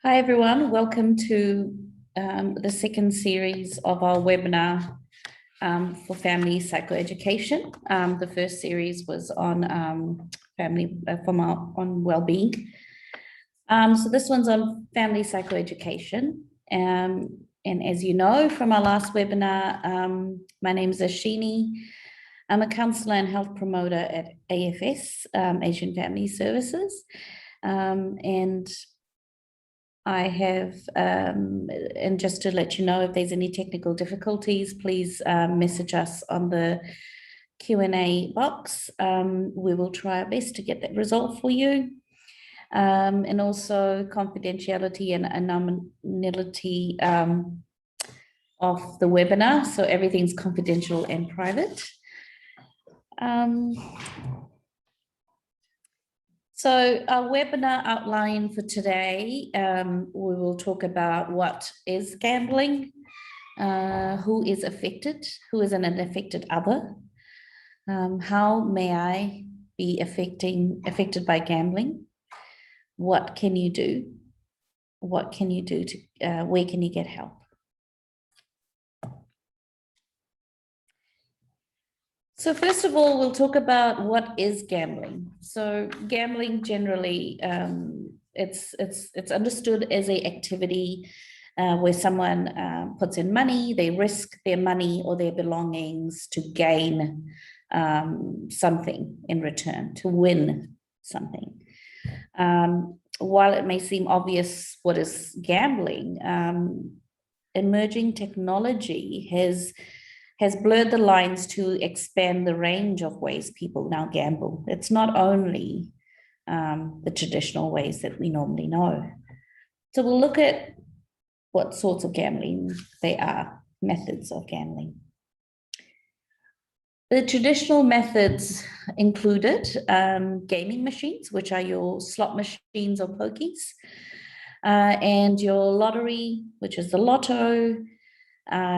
Hi everyone, welcome to the second series of our webinar for family psychoeducation. The first series was on family on well-being. So this one's on family psychoeducation. And as you know from our last webinar, my name is Aashini. I'm a counsellor and health promoter at AFS, Asian Family Services. And I have, and just to let you know, if there's any technical difficulties, please message us on the Q&A box. We will try our best to get that resolved for you. And also confidentiality and anonymity of the webinar. So everything's confidential and private. So our webinar outline for today, we will talk about what is gambling, who is affected, who is an affected other, how may I be affected by gambling, what can you do, what can you do to, where can you get help? So first of all, we'll talk about what is gambling. So gambling generally, it's understood as an activity where someone puts in money, they risk their money or their belongings to gain something in return, to win something. While it may seem obvious what is gambling, emerging technology has blurred the lines to expand the range of ways people now gamble. It's not only the traditional ways that we normally know. So we'll look at what sorts of gambling they are, methods of gambling. The traditional methods included gaming machines, which are your slot machines or pokies, and your lottery, which is the lotto,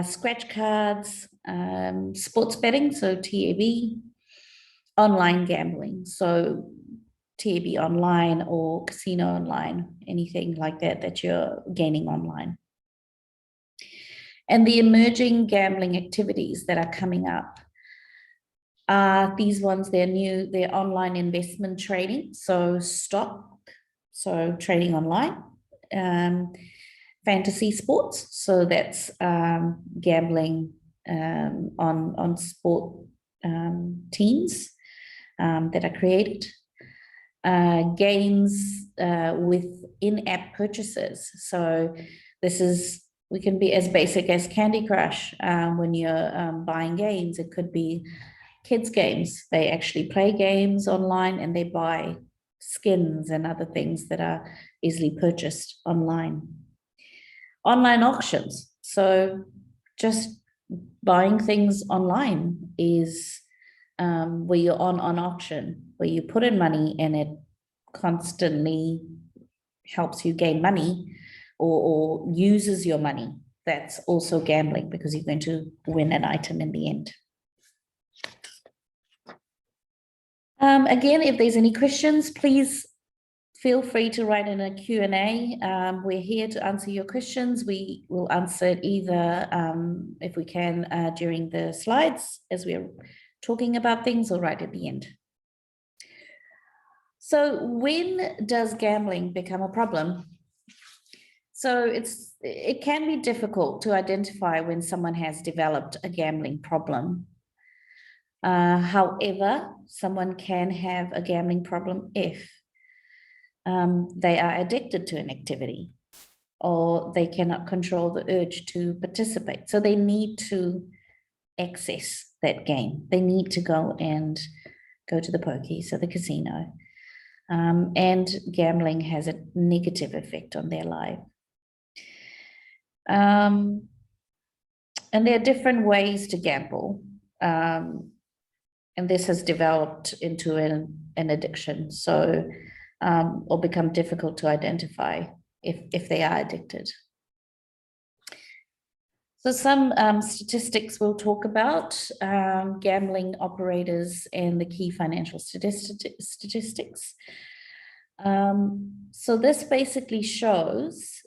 scratch cards, sports betting, so TAB, online gambling, so TAB online or casino online, anything like that that you're gaining online. And the emerging gambling activities that are coming up are these ones. They're new, they're online investment trading, so stock, so trading online, fantasy sports, so that's gambling on sport teams that are created, games with in-app purchases. So this is, we can be as basic as Candy Crush when you're buying games. It could be kids' games. They actually play games online and they buy skins and other things that are easily purchased online. Online auctions, so just buying things online is where you're on auction, where you put in money and it constantly helps you gain money or uses your money. That's also gambling because you're going to win an item in the end. Again, if there's any questions, please feel free to write in a Q&A. We're here to answer your questions. We will answer it either, if we can, during the slides as we're talking about things, or right at the end. So when does gambling become a problem? So it can be difficult to identify when someone has developed a gambling problem. However, someone can have a gambling problem if they are addicted to an activity or they cannot control the urge to participate. So they need to access that game. They need to go to the pokies or the casino. And gambling has a negative effect on their life. And there are different ways to gamble. And this has developed into an addiction. So or become difficult to identify if they are addicted. So some statistics we'll talk about, gambling operators and the key financial statistics. So this basically shows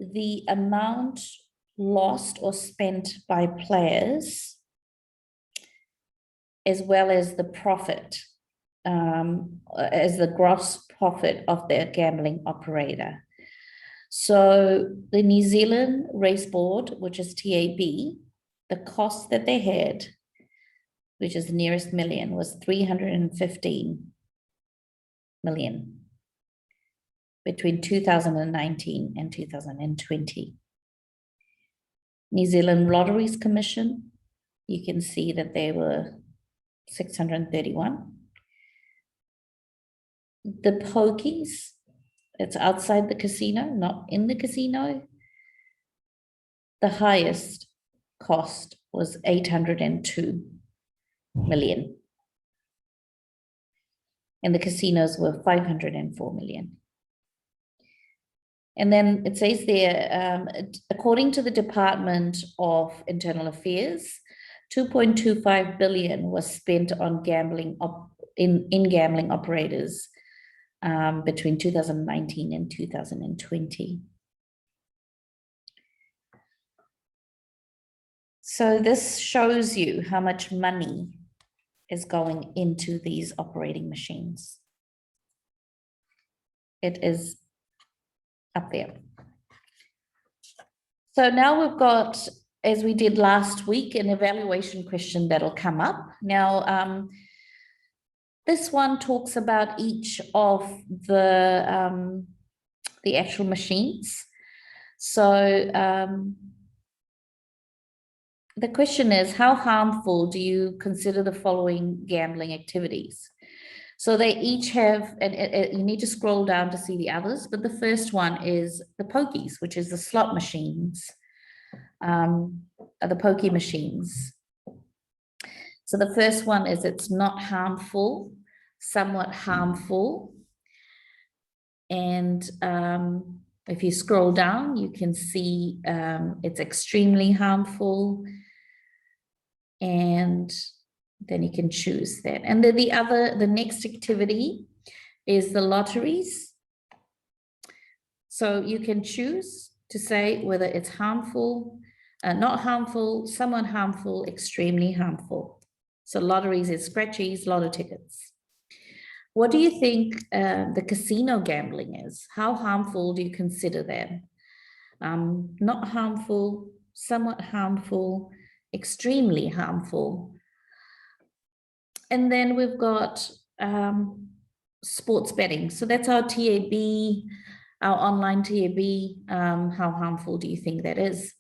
the amount lost or spent by players, as well as the profit, as the gross profit of their gambling operator. So the New Zealand Race Board, which is TAB, the cost that they had, which is the nearest million, was 315 million between 2019 and 2020. New Zealand Lotteries Commission, you can see that they were 631. The pokies, it's outside the casino, not in the casino. The highest cost was 802 million. And the casinos were 504 million. And then it says there, according to the Department of Internal Affairs, 2.25 billion was spent on gambling in gambling operators between 2019 and 2020. So this shows you how much money is going into these operating machines. It is up there. So now we've got, as we did last week, an evaluation question that'll come up. Now, this one talks about each of the actual machines. So the question is, how harmful do you consider the following gambling activities? So they each have, and you need to scroll down to see the others, but the first one is the pokies, which is the slot machines, the pokey machines. So the first one is it's not harmful, somewhat harmful. And if you scroll down, you can see it's extremely harmful. And then you can choose that. And then the next activity is the lotteries. So you can choose to say whether it's harmful, not harmful, somewhat harmful, extremely harmful. So lotteries is scratchies, lotto tickets. What do you think the casino gambling is? How harmful do you consider that? Not harmful, somewhat harmful, extremely harmful. And then we've got sports betting. So that's our TAB, our online TAB. How harmful do you think that is?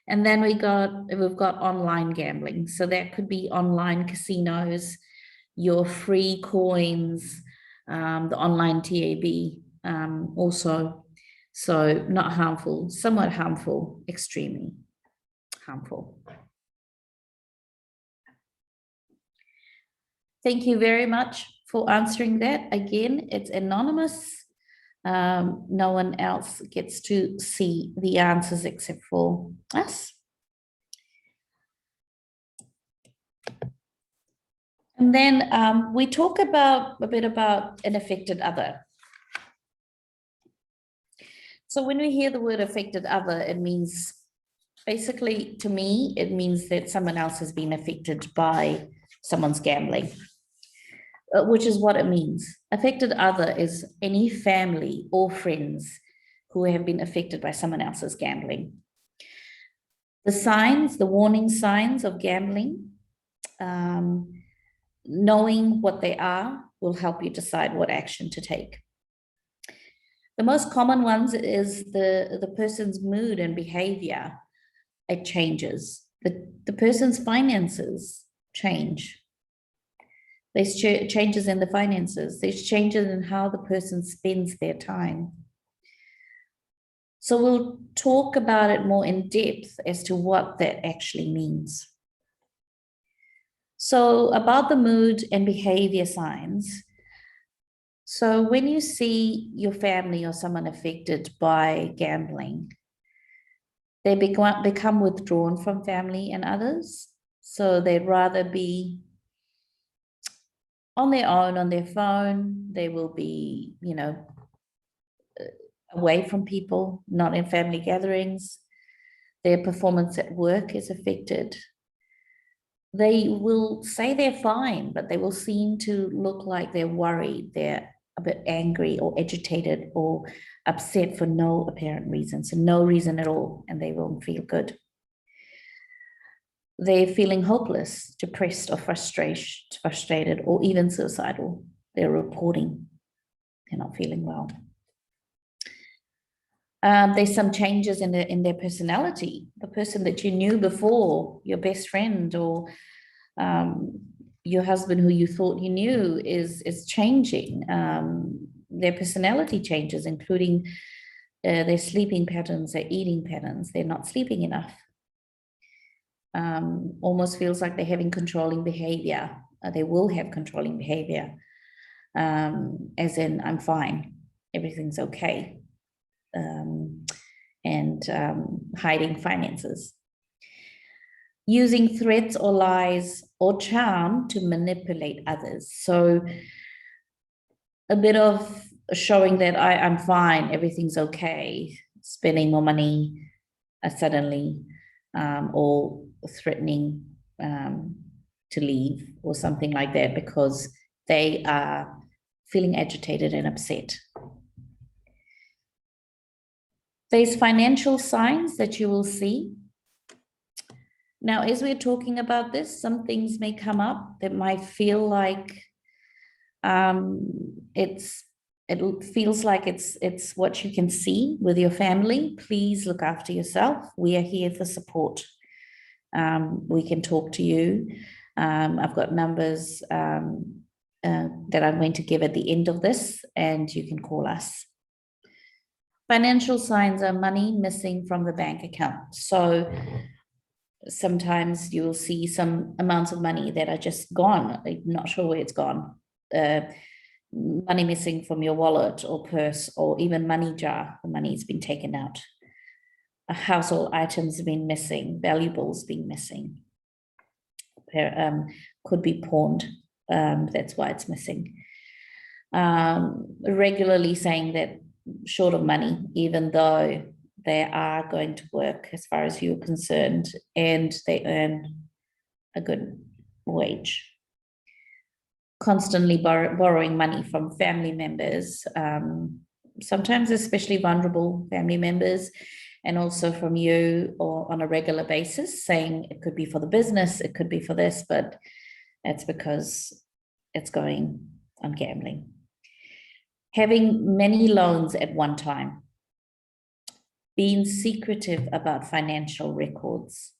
And then we've got online gambling. So that could be online casinos, your free coins, the online TAB also. So not harmful, somewhat harmful, extremely harmful. Thank you very much for answering that. Again, it's anonymous. No one else gets to see the answers except for us. And then we talk a bit about an affected other. So when we hear the word affected other, it means, basically to me, it means that someone else has been affected by someone's gambling. Which is what it means. Affected other is any family or friends who have been affected by someone else's gambling. The signs, the warning signs of gambling, knowing what they are will help you decide what action to take. The most common ones is the person's mood and behavior. It changes. The person's finances change. There's changes in the finances. There's changes in how the person spends their time. So we'll talk about it more in depth as to what that actually means. So about the mood and behavior signs. So when you see your family or someone affected by gambling, they become withdrawn from family and others. So they'd rather be on their own, on their phone. They will be, away from people, not in family gatherings. Their performance at work is affected. They will say they're fine, but they will seem to look like they're worried. They're a bit angry or agitated or upset for no apparent reason. So no reason at all, and they won't feel good. They're feeling hopeless, depressed, or frustrated, or even suicidal. They're reporting they're not feeling well. There's some changes in their personality. The person that you knew before, your best friend or your husband who you thought you knew is changing. Their personality changes, including their sleeping patterns, their eating patterns. They're not sleeping enough. Almost feels like they're having controlling behavior. They will have controlling behavior, as in, I'm fine, everything's okay. And hiding finances. Using threats or lies or charm to manipulate others. So a bit of showing that I'm fine, everything's okay, spending more money suddenly, or threatening to leave or something like that because they are feeling agitated and upset. There's financial signs that you will see. Now, as we're talking about this, some things may come up that might feel like it feels like it's what you can see with your family. Please look after yourself. We are here for support. We can talk to you. I've got numbers that I'm going to give at the end of this, and you can call us. Financial signs are money missing from the bank account. So sometimes you'll see some amounts of money that are just gone. I'm not sure where it's gone. Money missing from your wallet or purse or even money jar. The money's been taken out. Household items have been missing. Valuables being missing. Could be pawned. That's why it's missing. Regularly saying that short of money, even though they are going to work as far as you're concerned and they earn a good wage. Constantly borrowing money from family members, sometimes especially vulnerable family members, and also from you or on a regular basis, saying it could be for the business, it could be for this, but that's because it's going on gambling. Having many loans at one time, being secretive about financial records,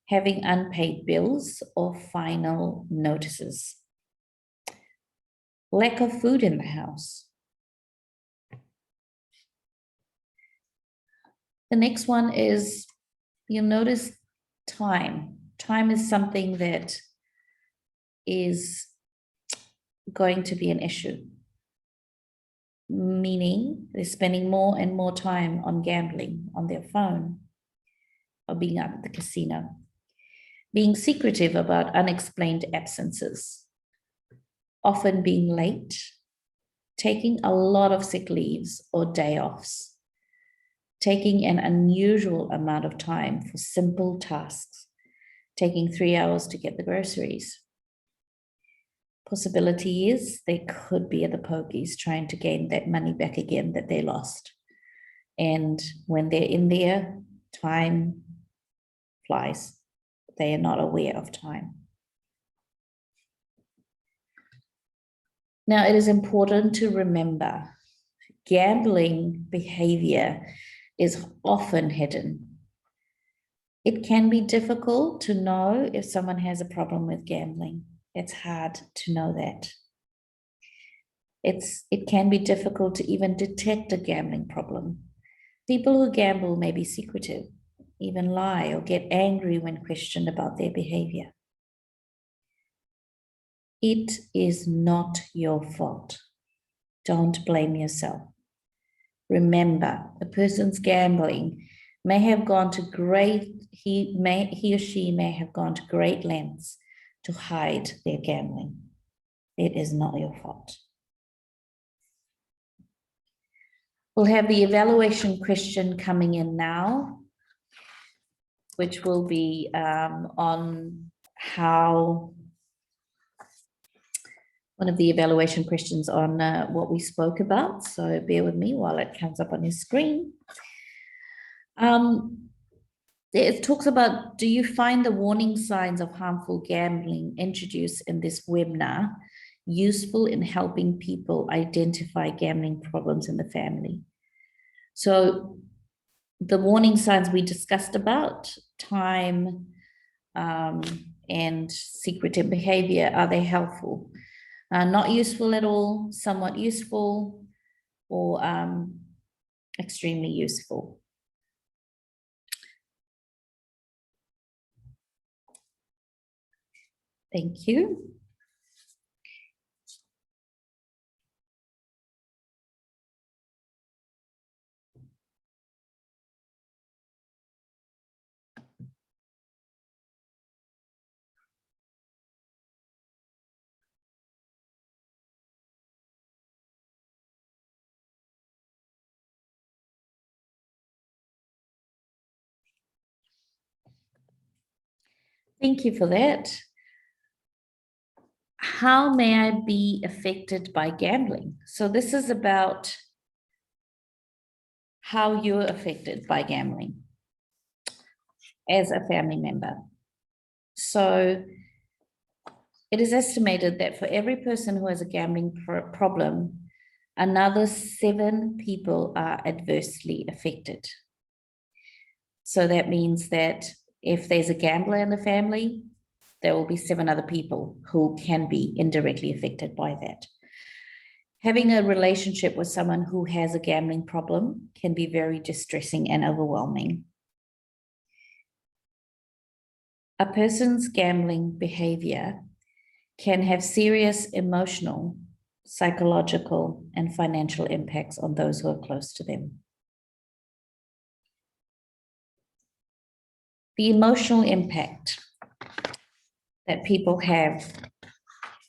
having unpaid bills or final notices, lack of food in the house. The next one is, you'll notice time. Time is something that is going to be an issue. Meaning they're spending more and more time on gambling on their phone or being out at the casino. Being secretive about unexplained absences. Often being late. Taking a lot of sick leaves or day offs. Taking an unusual amount of time for simple tasks. Taking 3 hours to get the groceries. Possibility is they could be at the pokies trying to gain that money back again that they lost. And when they're in there, time flies. They are not aware of time. Now, it is important to remember gambling behavior is often hidden. It can be difficult to know if someone has a problem with gambling. It's hard to know that. It can be difficult to even detect a gambling problem. People who gamble may be secretive, even lie or get angry when questioned about their behavior. It is not your fault. Don't blame yourself. Remember, the person's gambling may have gone to he or she may have gone to great lengths to hide their gambling. It is not your fault. We'll have the evaluation question coming in now, which will be on how, one of the evaluation questions on what we spoke about. So bear with me while it comes up on your screen. It talks about, do you find the warning signs of harmful gambling introduced in this webinar useful in helping people identify gambling problems in the family? So the warning signs we discussed about, time and secretive behavior, are they helpful? Not useful at all, somewhat useful, or extremely useful. Thank you. Thank you for that. How may I be affected by gambling? So this is about how you're affected by gambling as a family member. So it is estimated that for every person who has a gambling problem, another 7 people are adversely affected. So that means that if there's a gambler in the family, there will be 7 other people who can be indirectly affected by that. Having a relationship with someone who has a gambling problem can be very distressing and overwhelming. A person's gambling behavior can have serious emotional, psychological, and financial impacts on those who are close to them. The emotional impact that people have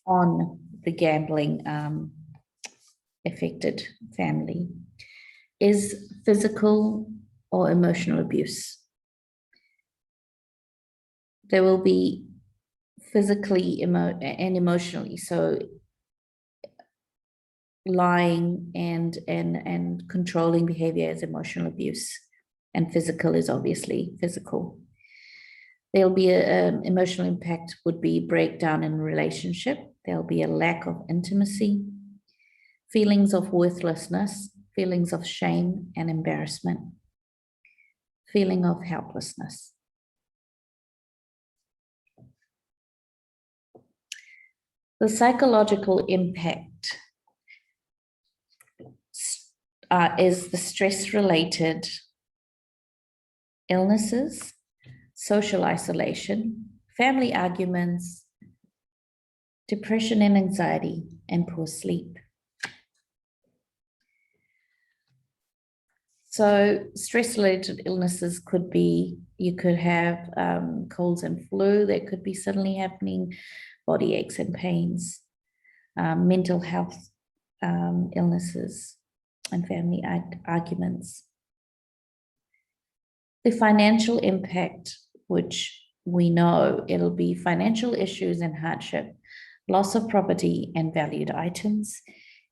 on the gambling affected family is physical or emotional abuse. There will be physically and emotionally, so lying and controlling behavior is emotional abuse, and physical is obviously physical. There'll be an emotional impact would be breakdown in relationship. There'll be a lack of intimacy, feelings of worthlessness, feelings of shame and embarrassment, feeling of helplessness. The psychological impact is the stress-related illnesses, social isolation, family arguments, depression and anxiety, and poor sleep. So stress-related illnesses could be, you could have colds and flu that could be suddenly happening, body aches and pains, mental health illnesses, and family arguments. The financial impact, which we know it'll be financial issues and hardship, loss of property and valued items,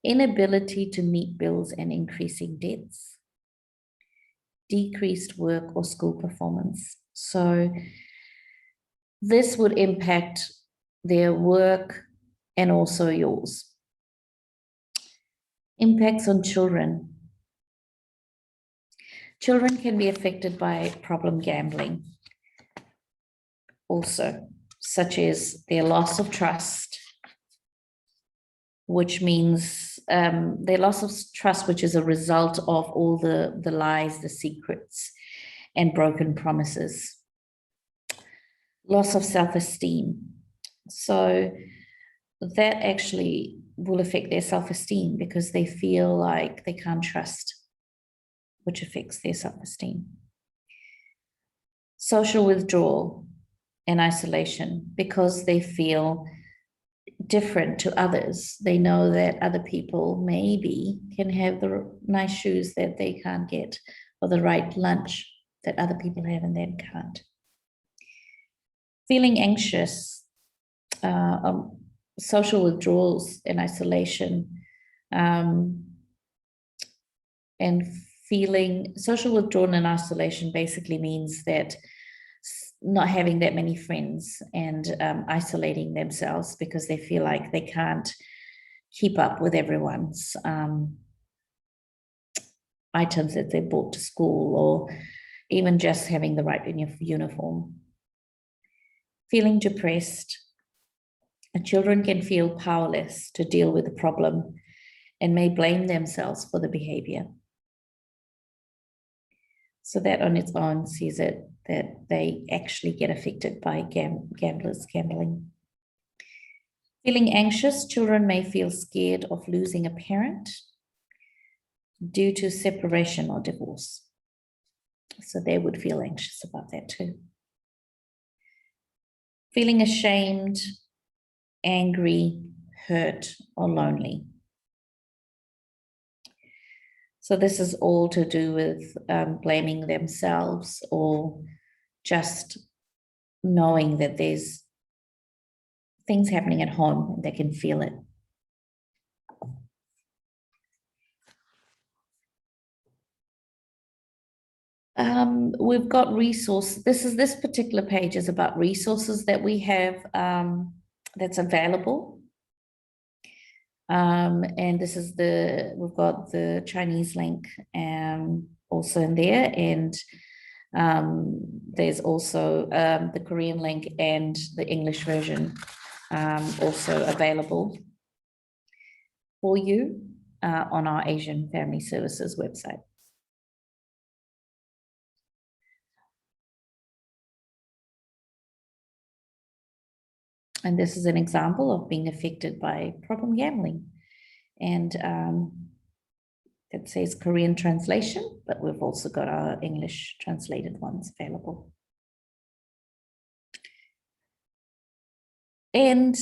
inability to meet bills and increasing debts, decreased work or school performance. So this would impact their work and also yours. Impacts on children. Children can be affected by problem gambling also, such as their loss of trust, which means their loss of trust, which is a result of all the lies, the secrets, and broken promises. Loss of self-esteem. So that actually will affect their self-esteem because they feel like they can't trust, which affects their self-esteem. Social withdrawal and isolation because they feel different to others. They know that other people maybe can have the nice shoes that they can't get, or the right lunch that other people have and they can't. Feeling anxious, social withdrawals and isolation, and feeling social withdrawal and isolation basically means that not having that many friends and isolating themselves because they feel like they can't keep up with everyone's items that they brought to school, or even just having the right uniform. Feeling depressed. Children can feel powerless to deal with the problem and may blame themselves for the behavior. So that on its own sees it that they actually get affected by gamblers gambling. Feeling anxious, children may feel scared of losing a parent due to separation or divorce. So they would feel anxious about that too. Feeling ashamed, angry, hurt, or lonely. So this is all to do with blaming themselves, or just knowing that there's things happening at home and they can feel it. We've got resources. This particular page is about resources that we have that's available. And this is we've got the Chinese link also in there, and there's also the Korean link and the English version also available for you on our Asian Family Services website. And this is an example of being affected by problem gambling. And it says Korean translation, but we've also got our English translated ones available. And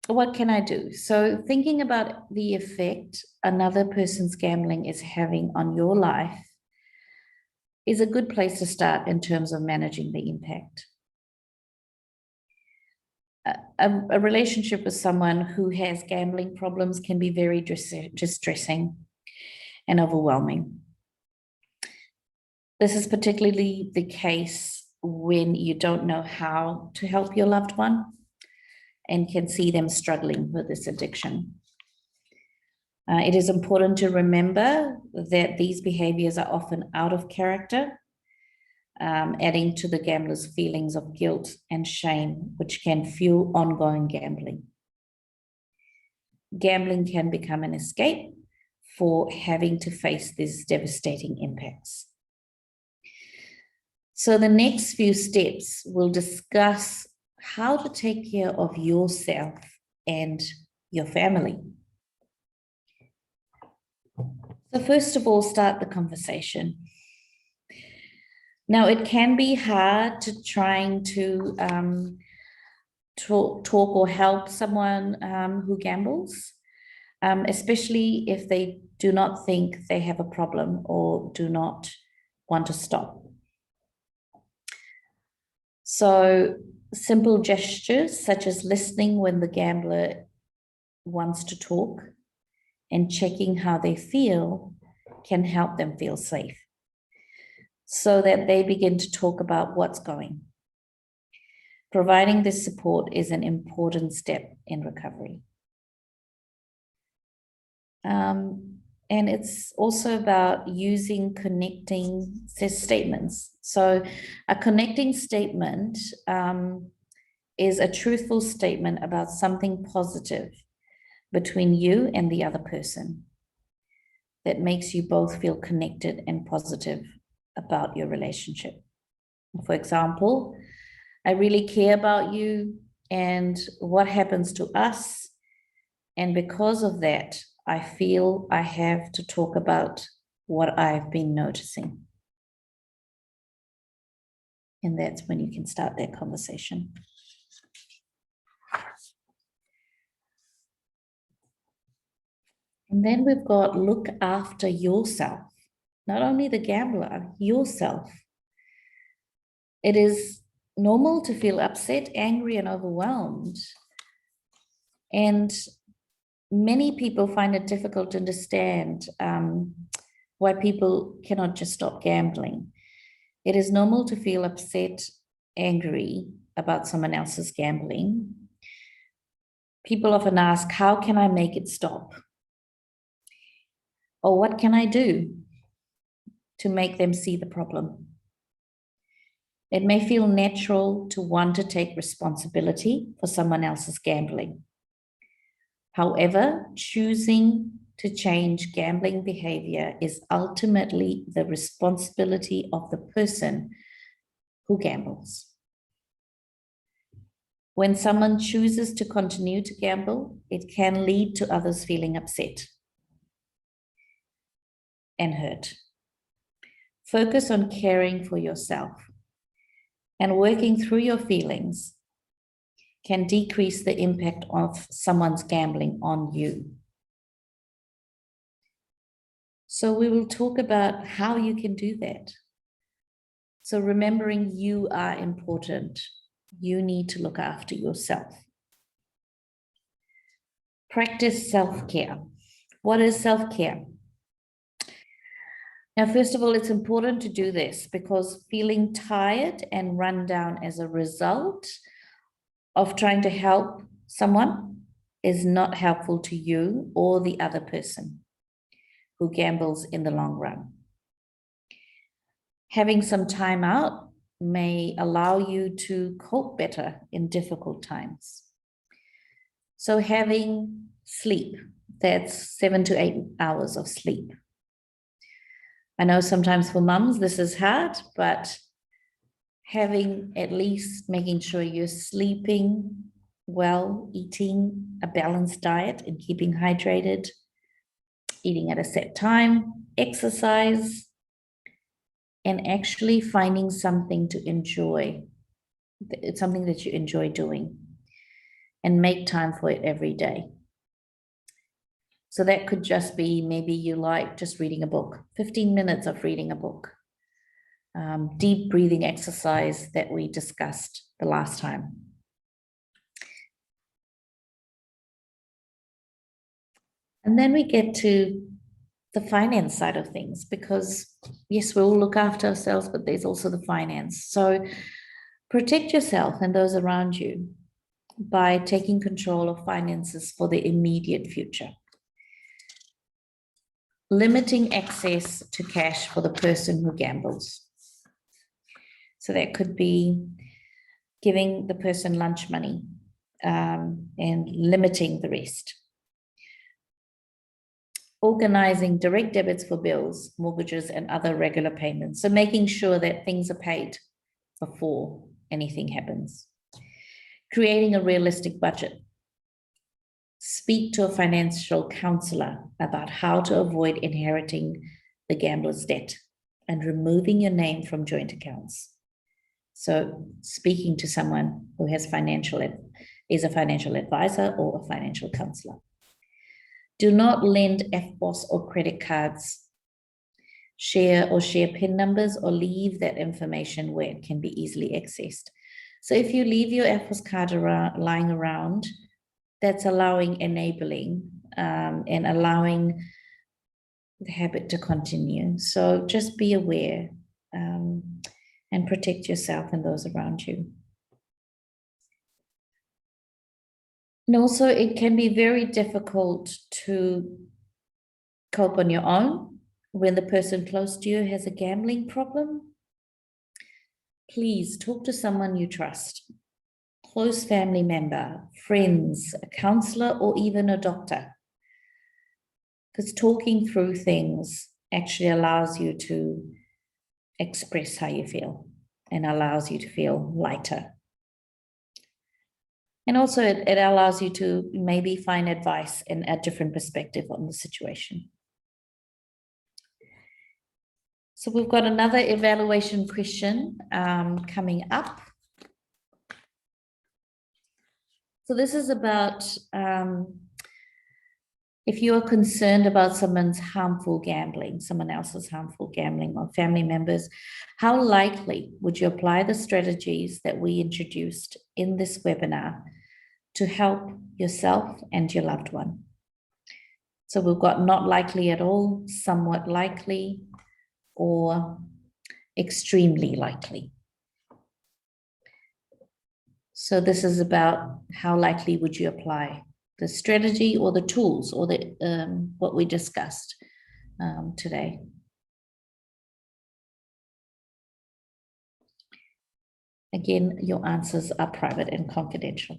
what can I do? So thinking about the effect another person's gambling is having on your life is a good place to start in terms of managing the impact. A relationship with someone who has gambling problems can be very distressing and overwhelming. This is particularly the case when you don't know how to help your loved one and can see them struggling with this addiction. It is important to remember that these behaviors are often out of character, adding to the gambler's feelings of guilt and shame, which can fuel ongoing gambling. Gambling can become an escape for having to face these devastating impacts. So the next few steps will discuss how to take care of yourself and your family. So first of all, start the conversation. Now, it can be hard to trying to talk or help someone who gambles, especially if they do not think they have a problem or do not want to stop. So simple gestures such as listening when the gambler wants to talk and checking how they feel can help them feel safe, so that they begin to talk about what's going. Providing this support is an important step in recovery. And it's also about using connecting statements. So a connecting statement is a truthful statement about something positive between you and the other person that makes you both feel connected and positive about your relationship. For example, I really care about you and what happens to us. And because of that, I feel I have to talk about what I've been noticing. And that's when you can start that conversation. And then we've got look after yourself, not only the gambler, yourself. It is normal to feel upset, angry, and overwhelmed. And many people find it difficult to understand why people cannot just stop gambling. It is normal to feel upset, angry about someone else's gambling. People often ask, how can I make it stop? Or what can I do to make them see the problem? It may feel natural to want to take responsibility for someone else's gambling. However, choosing to change gambling behavior is ultimately the responsibility of the person who gambles. When someone chooses to continue to gamble, it can lead to others feeling upset and hurt. Focus on caring for yourself, and working through your feelings can decrease the impact of someone's gambling on you. So we will talk about how you can do that. So remembering you are important. You need to look after yourself. Practice self-care. What is self-care? Now, first of all, it's important to do this because feeling tired and run down as a result of trying to help someone is not helpful to you or the other person who gambles in the long run. Having some time out may allow you to cope better in difficult times. So having sleep, that's 7 to 8 hours of sleep. I know sometimes for mums this is hard, but having at least making sure you're sleeping well, eating a balanced diet and keeping hydrated, eating at a set time, exercise, and actually finding something to enjoy. It's something that you enjoy doing and make time for it every day. So that could just be maybe you like just reading a book, 15 minutes of reading a book, deep breathing exercise that we discussed the last time. And then we get to the finance side of things because, yes, we all look after ourselves, but there's also the finance. So protect yourself and those around you by taking control of finances for the immediate future. Limiting access to cash for the person who gambles. So that could be giving the person lunch money and limiting the rest. Organizing direct debits for bills, mortgages, and other regular payments. So making sure that things are paid before anything happens. Creating a realistic budget. Speak to a financial counselor about how to avoid inheriting the gambler's debt and removing your name from joint accounts. So speaking to someone who has is a financial advisor or a financial counselor. Do not lend FBOS or credit cards. Share PIN numbers or leave that information where it can be easily accessed. So if you leave your FBOS card lying around, that's enabling and allowing the habit to continue. So just be aware and protect yourself and those around you. And also it can be very difficult to cope on your own when the person close to you has a gambling problem. Please talk to someone you trust. Close family member, friends, a counselor, or even a doctor. Because talking through things actually allows you to express how you feel and allows you to feel lighter. And also it allows you to maybe find advice and a different perspective on the situation. So we've got another evaluation question coming up. So this is about, If you are concerned about someone else's harmful gambling on family members, how likely would you apply the strategies that we introduced in this webinar to help yourself and your loved one? So we've got not likely at all, somewhat likely, or extremely likely. So this is about how likely would you apply the strategy or the tools or the what we discussed today. Again, your answers are private and confidential.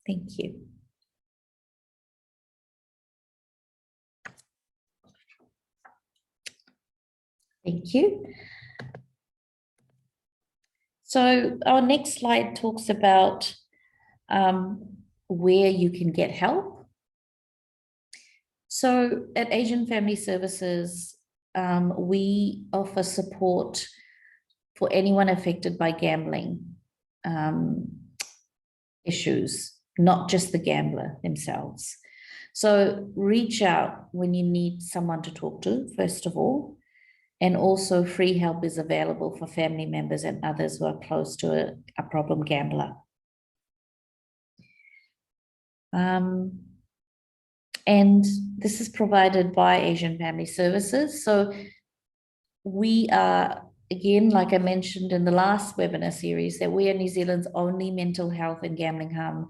Thank you. Thank you. So our next slide talks about where you can get help. So at Asian Family Services, we offer support for anyone affected by gambling issues, not just the gambler themselves. So reach out when you need someone to talk to, first of all, and also free help is available for family members and others who are close to a problem gambler. And this is provided by Asian Family Services. So we are, again, like I mentioned in the last webinar series, that we are New Zealand's only mental health and gambling harm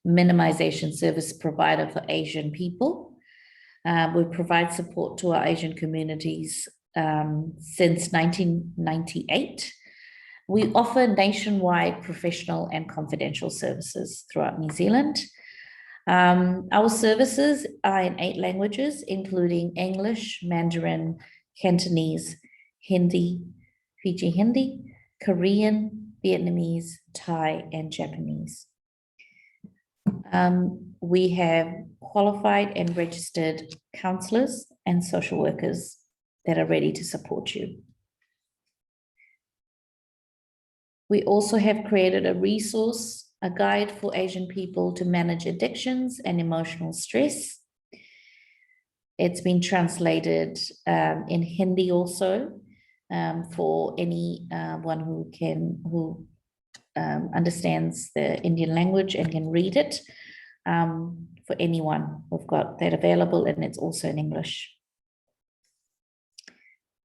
minimization service provider for Asian people. We provide support to our Asian communities since 1998. We offer nationwide professional and confidential services throughout New Zealand. Our services are in 8 languages, including English, Mandarin, Cantonese, Hindi, Fijian Hindi, Korean, Vietnamese, Thai, and Japanese. We have qualified and registered counsellors and social workers that are ready to support you. We also have created a resource, a guide for Asian people to manage addictions and emotional stress. It's been translated in Hindi also for anyone who understands the Indian language and can read it. For anyone, we've got that available, and it's also in English.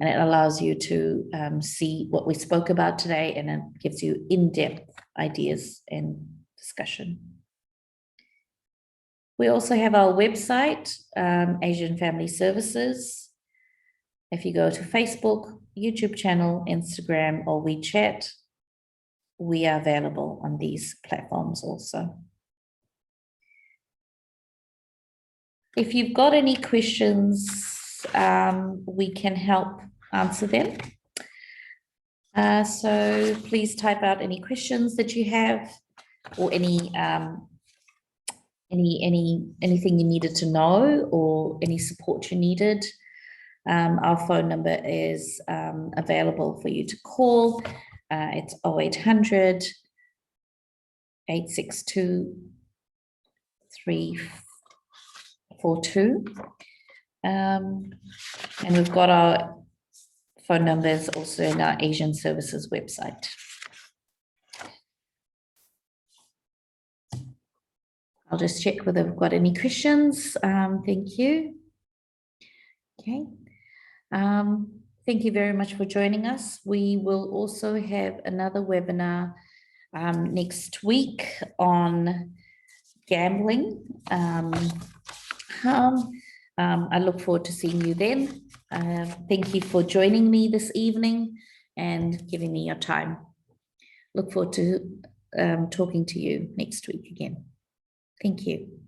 And it allows you to see what we spoke about today, and it gives you in-depth ideas and discussion. We also have our website, Asian Family Services. If you go to Facebook, YouTube channel, Instagram, or WeChat, we are available on these platforms also. If you've got any questions, we can help answer them. So please type out any questions that you have, or anything you needed to know, or any support you needed. Our phone number is available for you to call. It's 0800 862 342. And we've got our phone numbers also in our Asian Services website. I'll just check whether we've got any questions. Thank you. Okay. Thank you very much for joining us. We will also have another webinar next week on gambling harm. I look forward to seeing you then. Thank you for joining me this evening and giving me your time. Look forward to talking to you next week again. Thank you.